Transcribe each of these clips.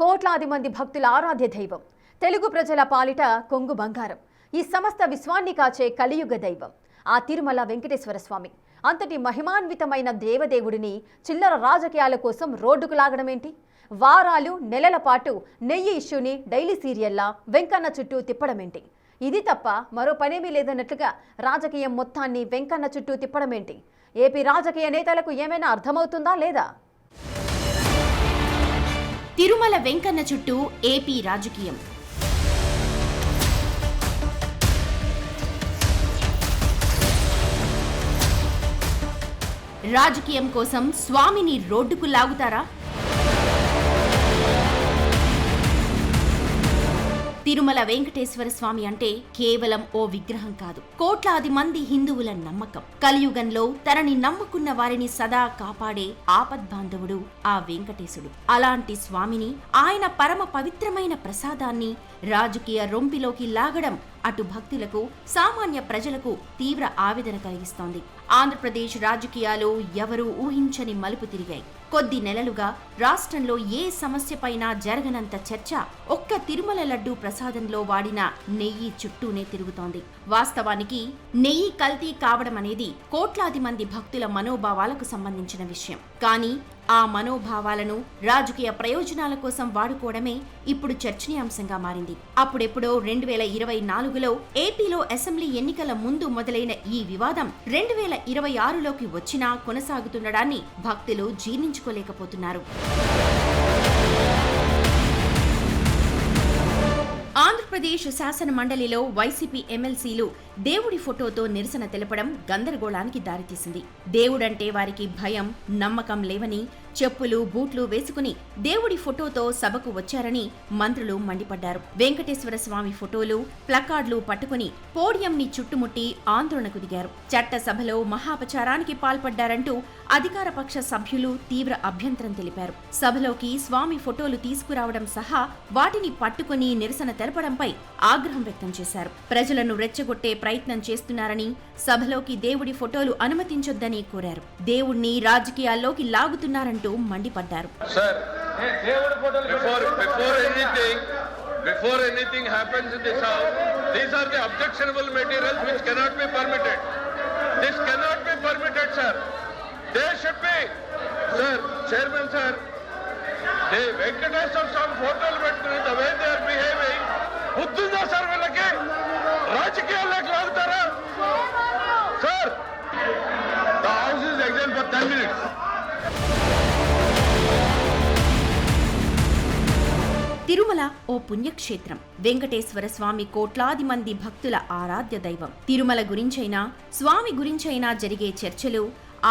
కోట్లాది మంది భక్తుల ఆరాధ్య దైవం, తెలుగు ప్రజల పాలిట కొంగు బంగారం, ఈ సమస్త విశ్వాన్ని కాచే కలియుగ దైవం ఆ తిరుమల వెంకటేశ్వర స్వామి. అంతటి మహిమాన్వితమైన దేవదేవుడిని చిల్లర రాజకీయాల కోసం రోడ్డుకు లాగడమేంటి? వారాలు నెలల పాటు నెయ్యి ఇష్యూని డైలీ సీరియల్లా వెంకన్న చుట్టూ తిప్పడమేంటి? ఇది తప్ప మరో పనేమీ లేదన్నట్లుగా రాజకీయం మొత్తాన్ని వెంకన్న చుట్టూ తిప్పడమేంటి? ఏపీ రాజకీయ నేతలకు ఏమైనా అర్థమవుతుందా లేదా? తిరుమల వెంకన్న చుట్టూ ఏపీ రాజకీయం. రాజకీయం కోసం స్వామిని రోడ్డుకు లాగుతారా? తిరుమల వెంకటేశ్వర స్వామి అంటే కేవలం ఓ విగ్రహం కాదు, కోట్లాది మంది హిందువుల నమ్మకం. కలియుగంలో తనని నమ్ముకున్న వారిని సదా కాపాడే ఆపద్బాంధవుడు ఆ వెంకటేశుడు. అలాంటి స్వామిని, ఆయన పరమ పవిత్రమైన ప్రసాదాన్ని రాజకీయ రొంపిలోకి లాగడం అటు భక్తులకు, సామాన్య ప్రజలకు తీవ్ర ఆవేదన కలిగిస్తోంది. ఆంధ్రప్రదేశ్ రాజకీయాలు ఎవరూ ఊహించని మలుపు తిరిగాయి. కొద్ది నెలలుగా రాష్ట్రంలో ఏ సమస్యపైనా జరగనంత చర్చ ఒక్క తిరుమల లడ్డూ ప్రసాదంలో వాడిన నెయ్యి చుట్టూనే తిరుగుతోంది. వాస్తవానికి నెయ్యి కల్తీ కావడం అనేది కోట్లాది మంది భక్తుల మనోభావాలకు సంబంధించిన విషయం. కానీ ఆ మనోభావాలను రాజకీయ ప్రయోజనాల కోసం వాడుకోవడమే ఇప్పుడు చర్చనీయాంశంగా మారింది. అప్పుడెప్పుడో 2024లో ఏపీలో అసెంబ్లీ ఎన్నికల ముందు మొదలైన ఈ వివాదం 2026లోకి వచ్చినా కొనసాగుతుండడాన్ని భక్తులు జీర్ణించుకోలేకపోతున్నారు. ఆంధ్రప్రదేశ్ శాసన మండలిలో వైసీపీ ఎమ్మెల్సీలు దేవుడి ఫోటోతో నిరసన తెలపడం గందరగోళానికి దారితీసింది. దేవుడంటే వారికి భయం, నమ్మకం లేవని చెప్పులు, బూట్లు వేసుకుని దేవుడి ఫోటోతో సభకు వచ్చారని మంత్రులు మండిపడ్డారు. వెంకటేశ్వర స్వామి ఫోటోలు, ప్లకార్డులు పట్టుకుని పోడియంని చుట్టుముట్టి ఆందోళనకు దిగారు. చట్టసభలో మహాపచారానికి పాల్పడ్డారంటూ అధికార పక్ష సభ్యులు తీవ్ర అభ్యంతరం తెలిపారు. సభలోకి స్వామి ఫోటోలు తీసుకురావడం సహా వాటిని పట్టుకుని నిరసన తెలపడంపై ఆగ్రహం వ్యక్తం చేశారు. ప్రజలను రెచ్చగొట్టే ప్రయత్నం చేస్తున్నారని, సభలోకి దేవుడి ఫోటోలు అనుమతించొద్దని కోరారు. దేవుణ్ణి రాజకీయాల్లోకి లాగుతున్నారంటూ మండిపడ్డారు. Before anything happens in this house, these are the objectionable materials which cannot be permitted. This cannot be permitted, sir. They should be, sir, Chairman, sir. The Venkateswara Swami photos పెట్టుకుని the way they are behaving, బుద్ధుందా sir వీళ్ళకి? రాజకీయాల్లోకి లాగుతారా? Sir, the house is exempt for 10 minutes. Tirumala ఓ పుణ్యక్షేత్రం. వెంకటేశ్వర స్వామి కోట్లాది మంది భక్తుల ఆరాధ్య దైవం. తిరుమల గురించైనా, స్వామి గురించైనా జరిగే చర్చలు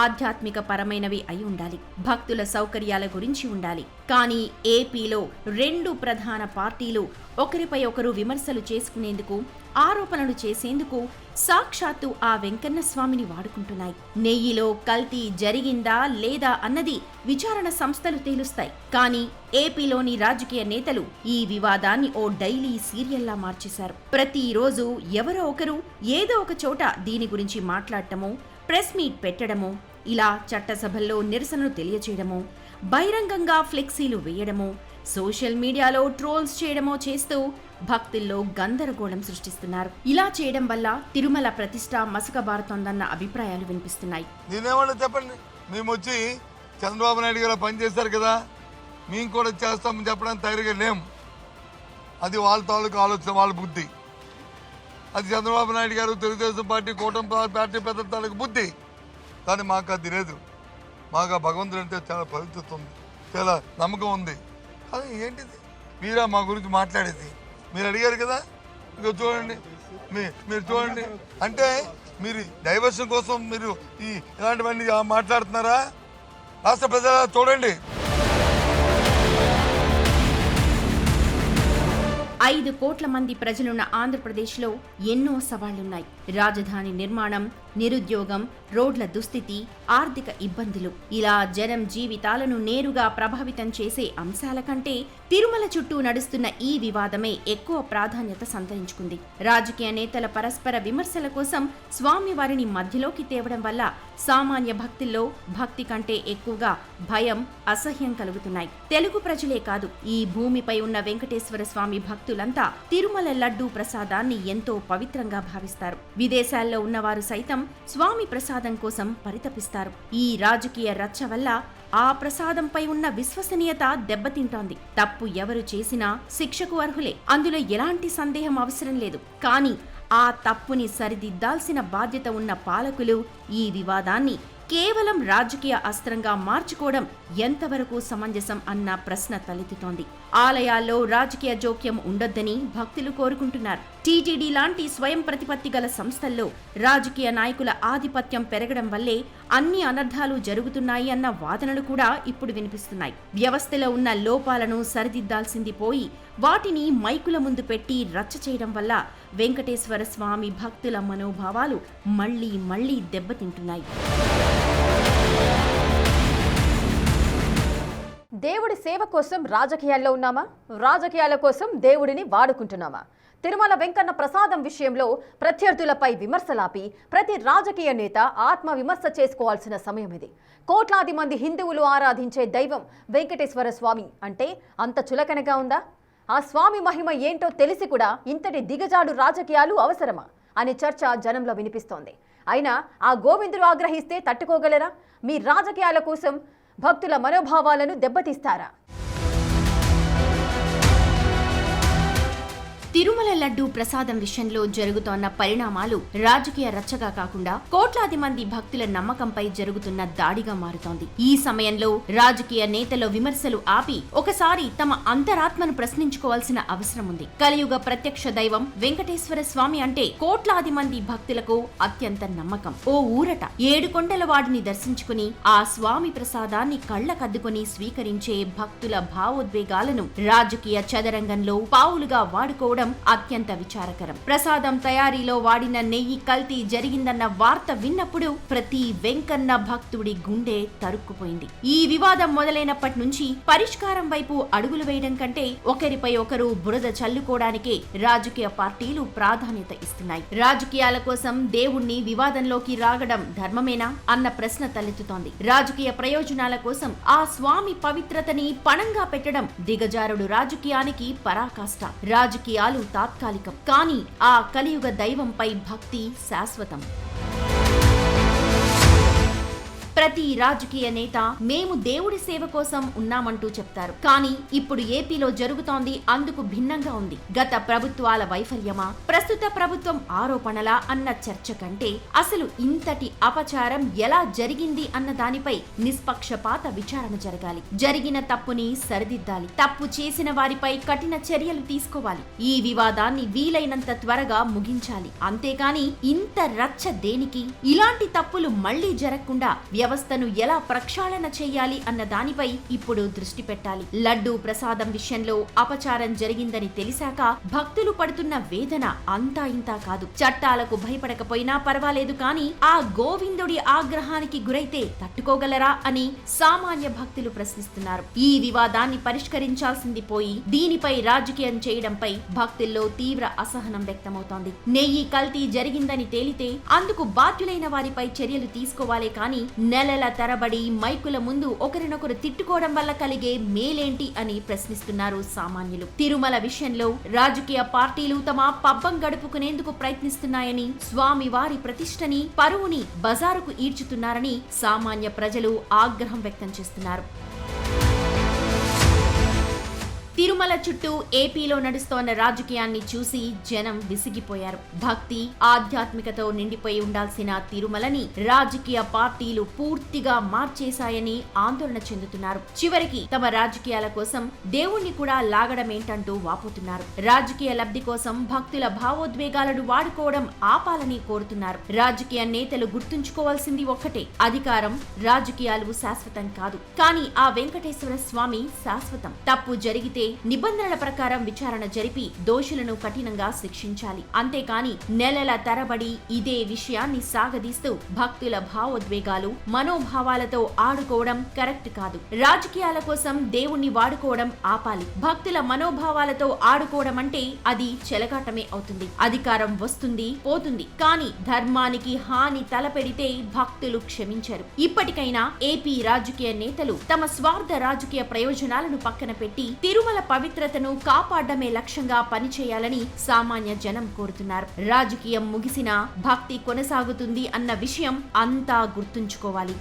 ఆధ్యాత్మిక పరమైనవి అయి ఉండాలి, భక్తుల సౌకర్యాల గురించి ఉండాలి. కానీ ఏపీలో రెండు ప్రధాన పార్టీలు ఒకరిపై ఒకరు విమర్శలు చేసుకునేందుకు, ఆరోపణలు చేసేందుకు సాక్షాత్తు ఆ వెంకన్న స్వామిని వాడుకుంటున్నాయి. నెయ్యిలో కల్తీ జరిగిందా లేదా అన్నది విచారణ సంస్థలు తేలుస్తాయి. కానీ ఏపీలోని రాజకీయ నేతలు ఈ వివాదాన్ని ఓ డైలీ సీరియల్లా మార్చేశారు. ప్రతిరోజు ఎవరో ఒకరు ఏదో ఒక చోట దీని గురించి మాట్లాడటమో, ప్రెస్ మీట్ పెట్టడమో, ఇలా చట్టసభల్లో నిరసనలు తెలియచేయడమో, బహిరంగంగా ఫ్లెక్సీలు వేయడమో, సోషల్ మీడియాలో ట్రోల్స్ చేయడమో చేస్తూ భక్తుల్లో గందరగోళం సృష్టిస్తున్నారు. ఇలా చేయడం వల్ల తిరుమల ప్రతిష్ట మసకబారుతోందన్న అభిప్రాయాలు వినిపిస్తున్నాయి. నేనేమన్నా చెప్పండి, మేము వచ్చి చంద్రబాబు నాయుడు గారు పనిచేస్తారు కదా, మేము కూడా చేస్తామని చెప్పడానికి తయారుగా లేము. అది వాళ్ళ తాలూకు ఆలోచన, వాళ్ళ బుద్ధి. అది చంద్రబాబు నాయుడు గారు, తెలుగుదేశం పార్టీ, కూటమి పార్టీ పెద్ద తాలూకు బుద్ధి. కానీ మాకు అది లేదు. మాకు ఆ భగవంతుడు అంటే చాలా పవిత్రత ఉంది, చాలా నమ్మకం ఉంది. అది ఏంటిది మీరా మా గురించి మాట్లాడేది? మీరు అడిగారు కదా, ఇక చూడండి, మీరు చూడండి. అంటే మీరు డైవర్షన్ కోసం మీరు ఇలాంటివన్నీ మాట్లాడుతున్నారా? రాష్ట్ర ప్రజల చూడండి. 5 కోట్ల మంది ప్రజలున్న ఆంధ్రప్రదేశ్లో ఎన్నో సవాళ్లున్నాయి. రాజధాని నిర్మాణం, నిరుద్యోగం, రోడ్ల దుస్థితి, ఆర్థిక ఇబ్బందులు ఇలా జనం జీవితాలను నేరుగా ప్రభావితం చేసే అంశాల కంటే తిరుమల చుట్టూ నడుస్తున్న ఈ వివాదమే ఎక్కువ ప్రాధాన్యత సంతరించుకుంది. రాజకీయ నేతల పరస్పర విమర్శల కోసం స్వామివారిని మధ్యలోకి తేవడం వల్ల సామాన్య భక్తుల్లో భక్తి కంటే ఎక్కువగా భయం, అసహ్యం కలుగుతున్నాయి. తెలుగు ప్రజలే కాదు, ఈ భూమిపై ఉన్న వెంకటేశ్వర స్వామి భక్తులంతా తిరుమల లడ్డూ ప్రసాదాన్ని ఎంతో పవిత్రంగా భావిస్తారు. విదేశాల్లో ఉన్నవారు సైతం స్వామి ప్రసాదం కోసం పరితపిస్తారు. ఈ రాజకీయ రచ్చ వల్ల ఆ ప్రసాదంపై ఉన్న విశ్వసనీయత దెబ్బతింటోంది. తప్పు ఎవరు చేసినా శిక్షకు అర్హులే, అందులో ఎలాంటి సందేహం అవసరం లేదు. కానీ ఆ తప్పుని సరిదిద్దాల్సిన బాధ్యత ఉన్న పాలకులు ఈ వివాదాన్ని కేవలం రాజకీయ అస్త్రంగా మార్చుకోవడం ఎంతవరకు సమంజసం అన్న ప్రశ్న తలెత్తుతోంది. ఆలయాల్లో రాజకీయ జోక్యం ఉండొద్దని భక్తులు కోరుకుంటున్నారు. టీటీడీ లాంటి స్వయం ప్రతిపత్తి గల సంస్థల్లో రాజకీయ నాయకుల ఆధిపత్యం పెరగడం వల్లే అన్ని అనర్థాలు జరుగుతున్నాయి అన్న వాదనలు కూడా ఇప్పుడు వినిపిస్తున్నాయి. వ్యవస్థలో ఉన్న లోపాలను సరిదిద్దాల్సింది పోయి వాటిని మైకుల ముందు పెట్టి రచ్చ చేయడం వల్ల వెంకటేశ్వర స్వామి భక్తుల మనోభావాలు మళ్లీ మళ్లీ దెబ్బతింటున్నాయి. దేవుడి సేవ కోసం రాజకీయాల్లో ఉన్నామా? రాజకీయాల కోసం దేవుడిని వాడుకుంటున్నామా? తిరుమల వెంకన్న ప్రసాదం విషయంలో ప్రత్యర్థులపై విమర్శలాపి ప్రతి రాజకీయ నేత ఆత్మ విమర్శ చేసుకోవాల్సిన సమయం ఇది. కోట్లాది మంది హిందువులు ఆరాధించే దైవం వెంకటేశ్వర స్వామి అంటే అంత చులకనగా ఉందా? ఆ స్వామి మహిమ ఏంటో తెలిసి కూడా ఇంతటి దిగజాడు రాజకీయాలు అవసరమా అనే చర్చ జనంలో వినిపిస్తోంది. అయినా ఆ గోవిందుడు ఆగ్రహిస్తే తట్టుకోగలరా? మీ రాజకీయాల కోసం భక్తుల మనోభావాలను దెబ్బతీస్తారా? తిరుమల లడ్డూ ప్రసాదం విషయంలో జరుగుతోన్న పరిణామాలు రాజకీయ రచ్చగా కాకుండా కోట్లాది మంది భక్తుల నమ్మకంపై జరుగుతున్న దాడిగా మారుతోంది. ఈ సమయంలో రాజకీయ నేతల విమర్శలు ఆపి ఒకసారి తమ అంతరాత్మను ప్రశ్నించుకోవాల్సిన అవసరం ఉంది. కలియుగ ప్రత్యక్ష దైవం వెంకటేశ్వర స్వామి అంటే కోట్లాది మంది భక్తులకు అత్యంత నమ్మకం, ఓ ఊరట. 7 కొండల వాడిని దర్శించుకుని ఆ స్వామి ప్రసాదాన్ని కళ్ళకద్దుకుని స్వీకరించే భక్తుల భావోద్వేగాలను రాజకీయ చదరంగంలో పావులుగా వాడుకోవడం అత్యంత విచారకరం. ప్రసాదం తయారీలో వాడిన నెయ్యి కల్తీ జరిగిందన్న వార్త విన్నప్పుడు ప్రతి వెంకన్న భక్తుడి గుండె తరుక్కుపోయింది. ఈ వివాదం మొదలైనప్పటి నుంచి పరిష్కారం వైపు అడుగులు వేయడం కంటే ఒకరిపై ఒకరు బురద చల్లుకోవడానికే రాజకీయ పార్టీలు ప్రాధాన్యత ఇస్తున్నాయి. రాజకీయాల కోసం దేవుణ్ణి వివాదంలోకి రాగడం ధర్మమేనా అన్న ప్రశ్న తలెత్తుతోంది. రాజకీయ ప్రయోజనాల కోసం ఆ స్వామి పవిత్రతని పణంగా పెట్టడం దిగజారుడు రాజకీయానికి పరాకాష్ట. రాజకీయాలు తాత్కాలికం, కానీ ఆ కలియుగ దైవంపై భక్తి శాశ్వతం. ప్రతి రాజకీయ నేత మేము దేవుడి సేవ కోసం ఉన్నామంటూ చెప్తారు. కానీ ఇప్పుడు ఏపీలో జరుగుతోంది అందుకు భిన్నంగా ఉంది. గత ప్రభుత్వాల వైఫల్యమా, ప్రస్తుత ప్రభుత్వం ఆరోపణలా అన్న చర్చ కంటే అసలు ఇంతటి అపచారం ఎలా జరిగింది అన్న దానిపై నిష్పక్షపాత విచారణ జరగాలి. జరిగిన తప్పుని సరిదిద్దాలి. తప్పు చేసిన వారిపై కఠిన చర్యలు తీసుకోవాలి. ఈ వివాదాన్ని వీలైనంత త్వరగా ముగించాలి. అంతేకాని ఇంత రచ్చ దేనికి? ఇలాంటి తప్పులు మళ్లీ జరగకుండా వ్యవస్థను ఎలా ప్రక్షాళన చేయాలి అన్న దానిపై ఇప్పుడు దృష్టి పెట్టాలి. లడ్డూ ప్రసాదం విషయంలో అపచారం జరిగిందని తెలిసాక భక్తులు పడుతున్న వేదన అంతా ఇంతా కాదు. చట్టాలకు భయపడకపోయినా పర్వాలేదు, కానీ ఆ గోవిందుడి ఆగ్రహానికి గురైతే తట్టుకోగలరా అని సామాన్య భక్తులు ప్రశ్నిస్తున్నారు. ఈ వివాదాన్ని పరిష్కరించాల్సింది పోయి దీనిపై రాజకీయం చేయడంపై భక్తుల్లో తీవ్ర అసహనం వ్యక్తమవుతోంది. నెయ్యి కల్తీ జరిగిందని తేలితే అందుకు బాధ్యులైన వారిపై చర్యలు తీసుకోవాలే కానీ నెలల తరబడి మైకుల ముందు ఒకరినొకరు తిట్టుకోవడం వల్ల కలిగే మేలేంటి అని ప్రశ్నిస్తున్నారు సామాన్యులు. తిరుమల విషయంలో రాజకీయ పార్టీలు తమ పబ్బం గడుపుకునేందుకు ప్రయత్నిస్తున్నాయని, స్వామి వారి ప్రతిష్టని, పరువుని బజారుకు ఈడ్చుతున్నారని సామాన్య ప్రజలు ఆగ్రహం వ్యక్తం చేస్తున్నారు. తిరుమల చుట్టూ ఏపీలో నడుస్తోన్న రాజకీయాన్ని చూసి జనం విసిగిపోయారు. భక్తి, ఆధ్యాత్మికతో నిండిపోయి ఉండాల్సిన తిరుమలని రాజకీయ పార్టీలు పూర్తిగా మార్చేశాయని ఆందోళన చెందుతున్నారు. చివరికి తమ రాజకీయాల కోసం దేవుణ్ణి కూడా లాగడమేంటంటూ వాపోతున్నారు. రాజకీయ లబ్ధి కోసం భక్తుల భావోద్వేగాలను వాడుకోవడం ఆపాలని కోరుతున్నారు. రాజకీయ నేతలు గుర్తుంచుకోవాల్సింది ఒక్కటే, అధికారం, రాజకీయాలు శాశ్వతం కాదు, కానీ ఆ వెంకటేశ్వర స్వామి శాశ్వతం. తప్పు జరిగితే నిబంధనల ప్రకారం విచారణ జరిపి దోషులను కఠినంగా శిక్షించాలి. అంతేకాని నెలల తరబడి ఇదే విషయాన్ని సాగదీస్తూ భక్తుల భావోద్వేగాలు, మనోభావాలతో ఆడుకోవడం కరెక్ట్ కాదు. రాజకీయాల కోసం దేవుణ్ణి వాడుకోవడం ఆపాలి. భక్తుల మనోభావాలతో ఆడుకోవడం అంటే అది చెలగాటమే అవుతుంది. అధికారం వస్తుంది పోతుంది, కానీ ధర్మానికి హాని తలపెడితే భక్తులు క్షమించరు. ఇప్పటికైనా ఏపీ రాజకీయ నేతలు తమ స్వార్థ రాజకీయ ప్రయోజనాలను పక్కన పెట్టి తిరుమల పవిత్రతను కాపాడమే లక్ష్యంగా పనిచేయాలని సామాన్య జనం కోరుతున్నారు. రాజకీయం ముగిసినా భక్తి కొనసాగుతుంది అన్న విషయం అంతా గుర్తుంచుకోవాలి.